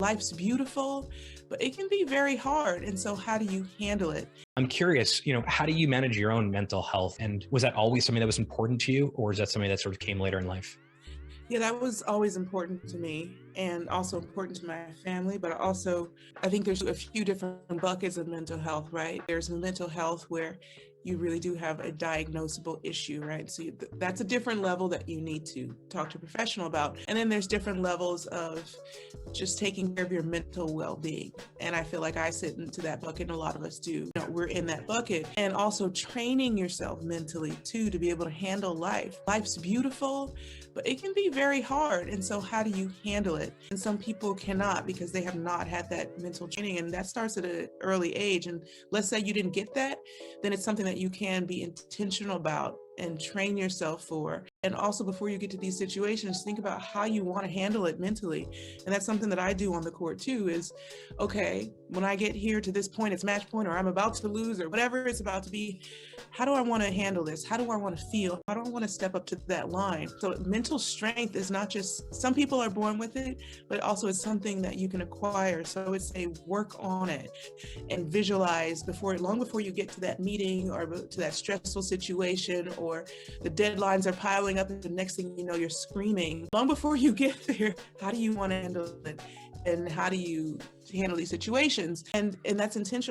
Life's beautiful, but it can be very hard. And so how do you handle it? I'm curious, how do you manage your own mental health? And was that always something that was important to you, or is that something that sort of came later in life? Yeah, that was always important to me and also important to my family. But also, I think there's a few different buckets of mental health, right? There's mental health where you really do have a diagnosable issue, right? So that's a different level that you need to talk to a professional about. And then there's different levels of just taking care of your mental well-being. And I feel like I sit into that bucket, and a lot of us do. We're in that bucket. And also training yourself mentally too to be able to handle life. Life's beautiful, but it can be very hard. And so how do you handle it? And some people cannot because they have not had that mental training, and that starts at an early age. And let's say you didn't get that, then it's something that you can be intentional about and train yourself for. And also, before you get to these situations, think about how you want to handle it mentally. And that's something that I do on the court too, is okay, when I get here to this point, it's match point, or I'm about to lose, or whatever it's about to be, how do I want to handle this? How do I want to feel? How do I want to step up to that line? So mental strength is not just, some people are born with it, but also it's something that you can acquire. So it's a work on it and visualize long before you get to that meeting or to that stressful situation, or the deadlines are piling up and the next thing you know, you're screaming. Long before you get there, how do you want to handle it? And how do you handle these situations? And that's intentional.